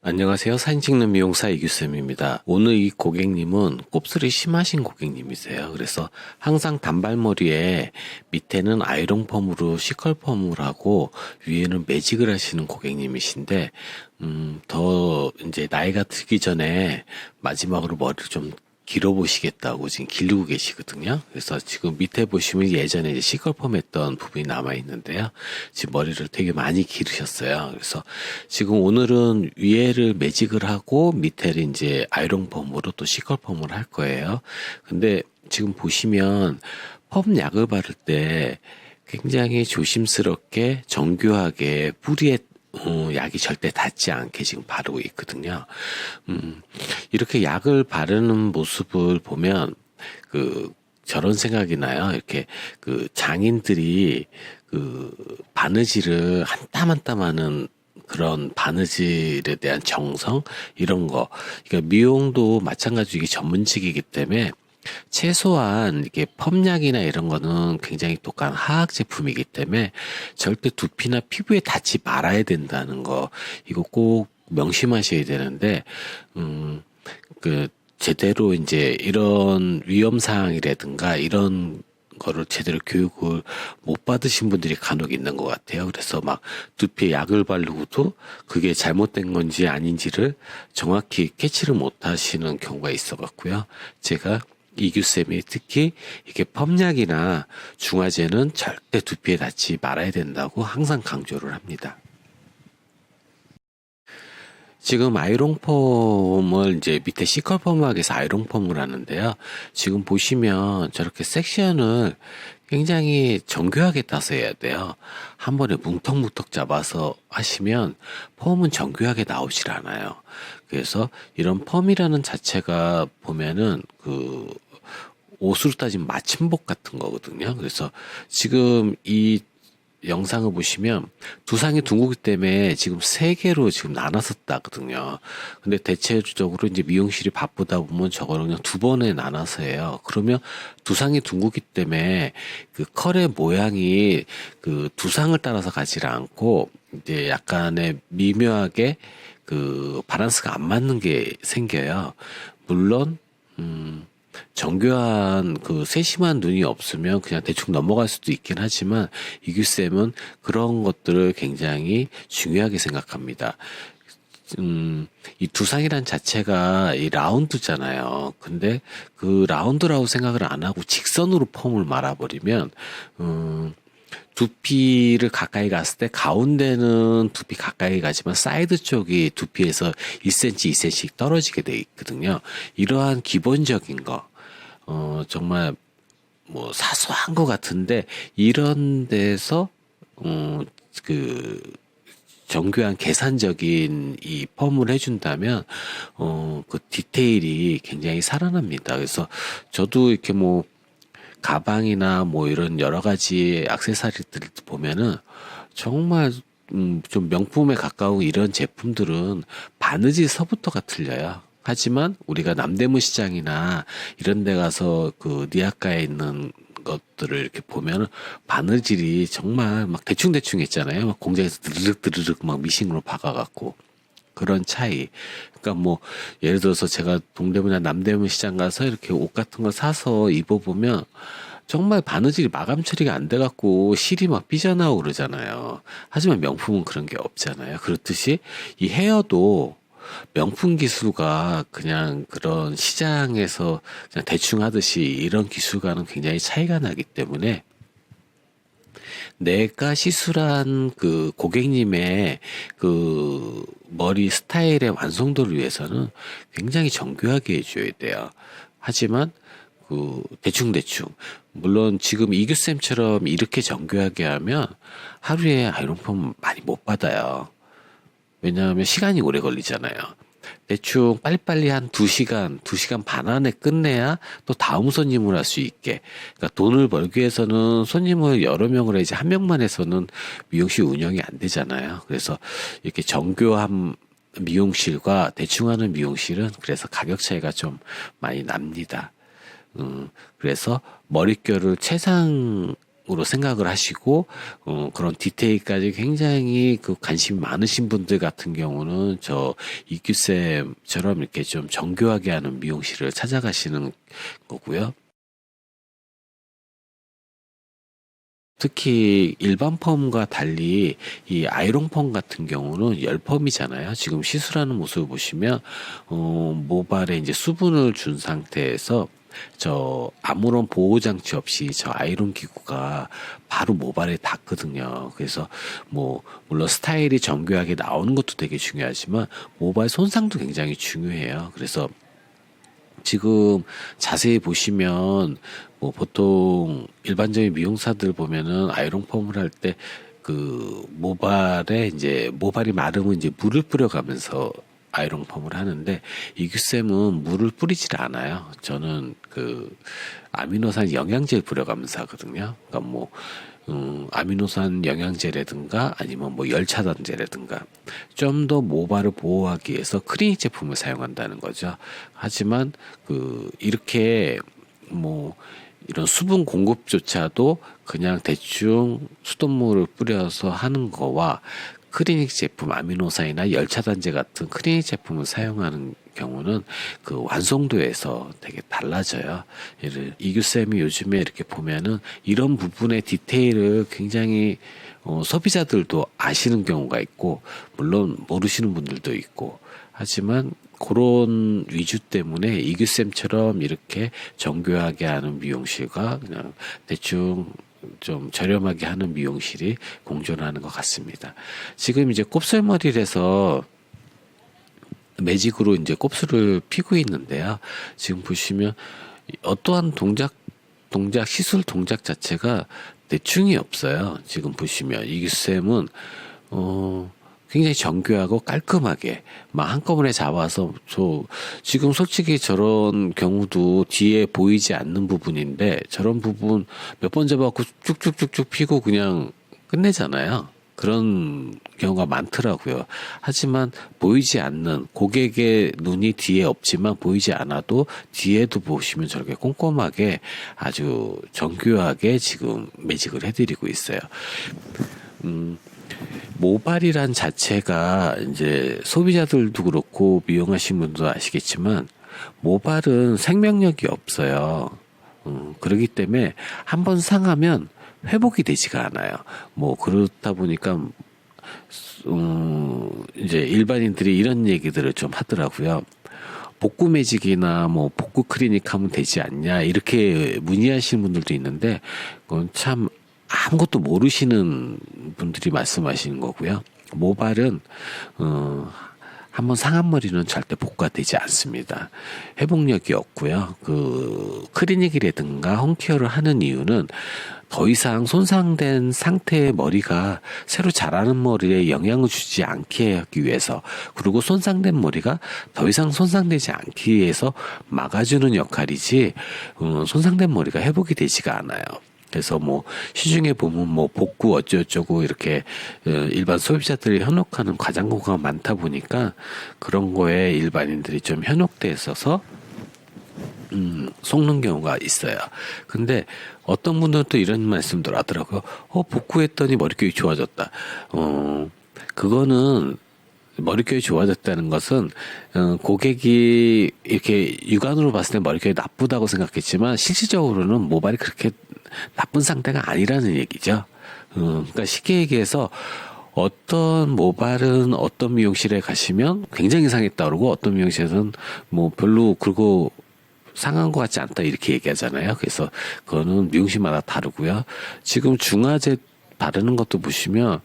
안녕하세요. 사진 찍는 미용사 이규쌤입니다. 오늘 이 고객님은 곱슬이 심하신 고객님이세요. 그래서 항상 단발머리에 밑에는 아이롱 펌으로 시컬 펌을 하고 위에는 매직을 하시는 고객님이신데, 더 이제 나이가 들기 전에 마지막으로 머리를 좀 길어보시겠다고 지금 기르고 계시거든요. 그래서 지금 밑에 보시면 예전에 이제 시컬펌 했던 부분이 남아 있는데요. 지금 머리를 되게 많이 기르셨어요. 그래서 지금 오늘은 위에를 매직을 하고 밑에를 이제 아이롱펌으로 또 시컬펌을 할 거예요. 근데 지금 보시면 펌 약을 바를 때 굉장히 조심스럽게 정교하게 뿌리에 약이 절대 닿지 않게 지금 바르고 있거든요. 이렇게 약을 바르는 모습을 보면 저런 생각이 나요. 이렇게 장인들이 바느질을 한 땀 한 땀 하는 그런 바느질에 대한 정성 이런 거. 그러니까 미용도 마찬가지로 이게 전문직이기 때문에 최소한 이게 펌약이나 이런 거는 굉장히 독한 화학 제품이기 때문에 절대 두피나 피부에 닿지 말아야 된다는 거 이거 꼭 명심하셔야 되는데 음 제대로 이제 이런 위험 사항이라든가 이런 거를 제대로 교육을 못 받으신 분들이 간혹 있는 것 같아요. 그래서 막 두피에 약을 바르고도 그게 잘못된 건지 아닌지를 정확히 캐치를 못 하시는 경우가 있어 갖고요. 제가 이규쌤이 특히 이게 펌약이나 중화제는 절대 두피에 닿지 말아야 된다고 항상 강조를 합니다. 지금 아이롱 펌을 이제 밑에 시컬 펌학에서 아이롱 펌을 하는데요. 지금 보시면 저렇게 섹션을 굉장히 정교하게 따서 해야 돼요. 한 번에 뭉텅뭉텅 잡아서 하시면 펌은 정교하게 나오질 않아요. 그래서 이런 펌이라는 자체가 보면은 옷으로 따지면 맞춤복 같은 거거든요. 그래서 지금 이 영상을 보시면 두상이 둥글기 때문에 지금 세 개로 지금 나눠서 따거든요. 근데 대체적으로 이제 미용실이 바쁘다 보면 저거를 그냥 두 번에 나눠서 해요. 그러면 두상이 둥글기 때문에 컬의 모양이 두상을 따라서 가지를 않고 이제 약간의 미묘하게 바란스가 안 맞는 게 생겨요. 물론 정교한 세심한 눈이 없으면 그냥 대충 넘어갈 수도 있긴 하지만 이규쌤은 그런 것들을 굉장히 중요하게 생각합니다. 이 두상이란 자체가 이 라운드잖아요. 근데 그 라운드라고 생각을 안 하고 직선으로 펌을 말아버리면, 두피를 가까이 갔을 때 가운데는 두피 가까이 가지만 사이드 쪽이 두피에서 1cm, 2cm씩 떨어지게 돼 있거든요. 이러한 기본적인 거, 정말 뭐 사소한 것 같은데 이런 데서 어, 그 정교한 계산적인 이 펌을 해준다면 그 디테일이 굉장히 살아납니다. 그래서 저도 이렇게 뭐 가방이나 뭐 이런 여러 가지 액세서리들 보면은 정말 좀 명품에 가까운 이런 제품들은 바느질서부터가 틀려요. 하지만 우리가 남대문 시장이나 이런 데 가서 니아카에 있는 것들을 이렇게 보면은 바느질이 정말 막 대충대충 했잖아요. 막 공장에서 드르륵 막 미싱으로 박아갖고. 그런 차이. 그러니까 뭐 예를 들어서 제가 동대문이나 남대문 시장 가서 이렇게 옷 같은 거 사서 입어보면 정말 바느질이 마감 처리가 안 돼갖고 실이 막 삐져나오고 그러잖아요. 하지만 명품은 그런 게 없잖아요. 그렇듯이 이 헤어도 명품 기술과 그냥 그런 시장에서 그냥 대충 하듯이 이런 기술과는 굉장히 차이가 나기 때문에 내가 시술한 고객님의 머리 스타일의 완성도를 위해서는 굉장히 정교하게 해줘야 돼요. 하지만 대충대충. 물론 지금 이규쌤처럼 이렇게 정교하게 하면 하루에 아이롱펌 많이 못 받아요. 왜냐하면 시간이 오래 걸리잖아요. 대충 빨리빨리 한 2시간, 2시간 반 안에 끝내야 또 다음 손님을 할 수 있게. 그러니까 돈을 벌기 위해서는 손님을 여러 명을 해야지 한 명만 해서는 미용실 운영이 안 되잖아요. 그래서 이렇게 정교한 미용실과 대충 하는 미용실은 그래서 가격 차이가 좀 많이 납니다. 그래서 머릿결을 최상으로 으로 생각을 하시고 그런 디테일까지 굉장히 그 관심이 많으신 분들 같은 경우는 저 이규쌤처럼 이렇게 좀 정교하게 하는 미용실을 찾아가시는 거고요. 특히 일반 펌과 달리 이 아이롱 펌 같은 경우는 열 펌이잖아요. 지금 시술하는 모습을 보시면 모발에 이제 수분을 준 상태에서 저 아무런 보호 장치 없이 저 아이론 기구가 바로 모발에 닿거든요. 그래서 뭐 물론 스타일이 정교하게 나오는 것도 되게 중요하지만 모발 손상도 굉장히 중요해요. 그래서 지금 자세히 보시면 뭐 보통 일반적인 미용사들 보면은 아이롱 펌을 할 때 그 모발에 이제 모발이 마르면 이제 물을 뿌려가면서 아이롱 펌을 하는데 이규쌤은 물을 뿌리질 않아요. 저는 그 아미노산 영양제를 뿌려가면서 하거든요. 그러니까 뭐 아미노산 영양제라든가 아니면 뭐 열차단제라든가 좀 더 모발을 보호하기 위해서 클리닉 제품을 사용한다는 거죠. 하지만 그 이렇게 뭐 이런 수분 공급조차도 그냥 대충 수돗물을 뿌려서 하는 거와 클리닉 제품 아미노산이나 열차단제 같은 클리닉 제품을 사용하는 경우는 그 완성도에서 되게 달라져요. 예를 이규쌤이 요즘에 이렇게 보면은 이런 부분의 디테일을 굉장히 소비자들도 아시는 경우가 있고 물론 모르시는 분들도 있고 하지만 그런 위주 때문에 이규쌤처럼 이렇게 정교하게 하는 미용실과 그냥 대충 좀 저렴하게 하는 미용실이 공존하는 것 같습니다. 지금 이제 곱슬머리를 해서 매직으로 이제 곱슬을 피고 있는데요. 지금 보시면 어떠한 시술 동작 자체가 대충이 없어요. 지금 보시면 이규쌤은 굉장히 정교하고 깔끔하게 막 한꺼번에 잡아서 지금 솔직히 저런 경우도 뒤에 보이지 않는 부분인데 저런 부분 몇 번 잡아갖고 쭉쭉쭉쭉 피고 그냥 끝내잖아요. 그런 경우가 많더라고요. 하지만 보이지 않는 고객의 눈이 뒤에 없지만 보이지 않아도 뒤에도 보시면 저렇게 꼼꼼하게 아주 정교하게 지금 매직을 해드리고 있어요. 모발이란 자체가 이제 소비자들도 그렇고 미용하신 분도 아시겠지만 모발은 생명력이 없어요. 그렇기 때문에 한번 상하면 회복이 되지가 않아요. 뭐 그렇다 보니까 이제 일반인들이 이런 얘기들을 좀 하더라고요. 복구 매직이나 뭐 복구 클리닉 하면 되지 않냐 이렇게 문의하시는 분들도 있는데 그건 참 아무것도 모르시는 분들이 말씀하시는 거고요. 모발은 한번 상한 머리는 절대 복구가 되지 않습니다. 회복력이 없고요. 그 클리닉이라든가 홈케어를 하는 이유는 더 이상 손상된 상태의 머리가 새로 자라는 머리에 영향을 주지 않게 하기 위해서 그리고 손상된 머리가 더 이상 손상되지 않기 위해서 막아주는 역할이지 손상된 머리가 회복이 되지가 않아요. 그래서 뭐 시중에 보면 뭐 복구 어쩌고저쩌고 이렇게 일반 소비자들이 현혹하는 과장고가 많다 보니까 그런 거에 일반인들이 좀 현혹돼 있어서 속는 경우가 있어요. 근데 어떤 분들은 또 이런 말씀들 하더라고요. 복구했더니 머릿결이 좋아졌다. 그거는 머릿결이 좋아졌다는 것은 고객이 이렇게 육안으로 봤을 때 머릿결이 나쁘다고 생각했지만 실질적으로는 모발이 그렇게 나쁜 상태가 아니라는 얘기죠. 그러니까 쉽게 얘기해서 어떤 모발은 어떤 미용실에 가시면 굉장히 상했다 그러고 어떤 미용실에서는 뭐 별로 그러고 상한 것 같지 않다 이렇게 얘기하잖아요. 그래서 그거는 미용실마다 다르고요. 지금 중화제 바르는 것도 보시면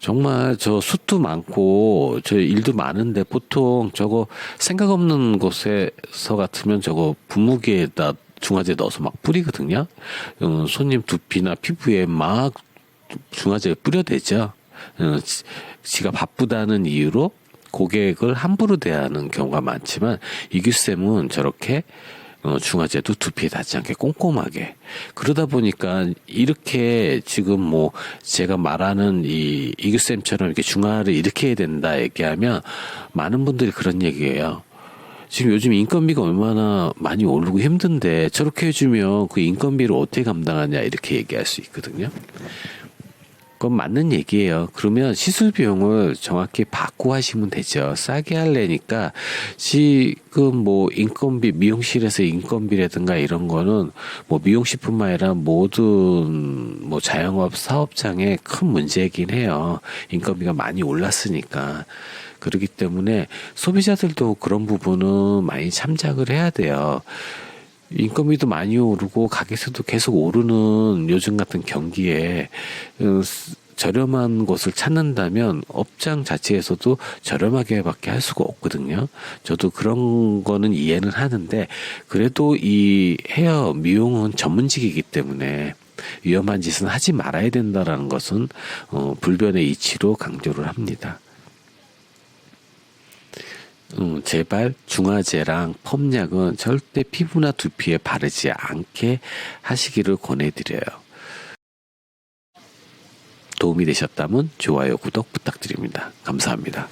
정말 저 숱도 많고 저 일도 많은데 보통 저거 생각 없는 곳에서 같으면 저거 분무기에다 중화제 넣어서 막 뿌리거든요. 손님 두피나 피부에 막 중화제 뿌려대죠. 지가 바쁘다는 이유로 고객을 함부로 대하는 경우가 많지만 이규쌤은 저렇게 중화제도 두피에 닿지 않게 꼼꼼하게 그러다 보니까 이렇게 지금 뭐 제가 말하는 이 이규쌤처럼 이렇게 중화를 이렇게 해야 된다 얘기하면 많은 분들이 그런 얘기예요. 지금 요즘 인건비가 얼마나 많이 오르고 힘든데 저렇게 해주면 그 인건비를 어떻게 감당하냐 이렇게 얘기할 수 있거든요. 그건 맞는 얘기예요. 그러면 시술 비용을 정확히 받고 하시면 되죠. 싸게 하려니까 지금 뭐 인건비, 미용실에서 인건비라든가 이런 거는 뭐 미용실뿐만 아니라 모든 뭐 자영업 사업장에 큰 문제이긴 해요. 인건비가 많이 올랐으니까. 그렇기 때문에 소비자들도 그런 부분은 많이 참작을 해야 돼요. 인건비도 많이 오르고 가게수도 계속 오르는 요즘 같은 경기에 저렴한 곳을 찾는다면 업장 자체에서도 저렴하게밖에 할 수가 없거든요. 저도 그런 거는 이해는 하는데 그래도 이 헤어 미용은 전문직이기 때문에 위험한 짓은 하지 말아야 된다라는 것은 불변의 이치로 강조를 합니다. 제발 중화제랑 펌약은 절대 피부나 두피에 바르지 않게 하시기를 권해드려요. 도움이 되셨다면 좋아요, 구독 부탁드립니다. 감사합니다.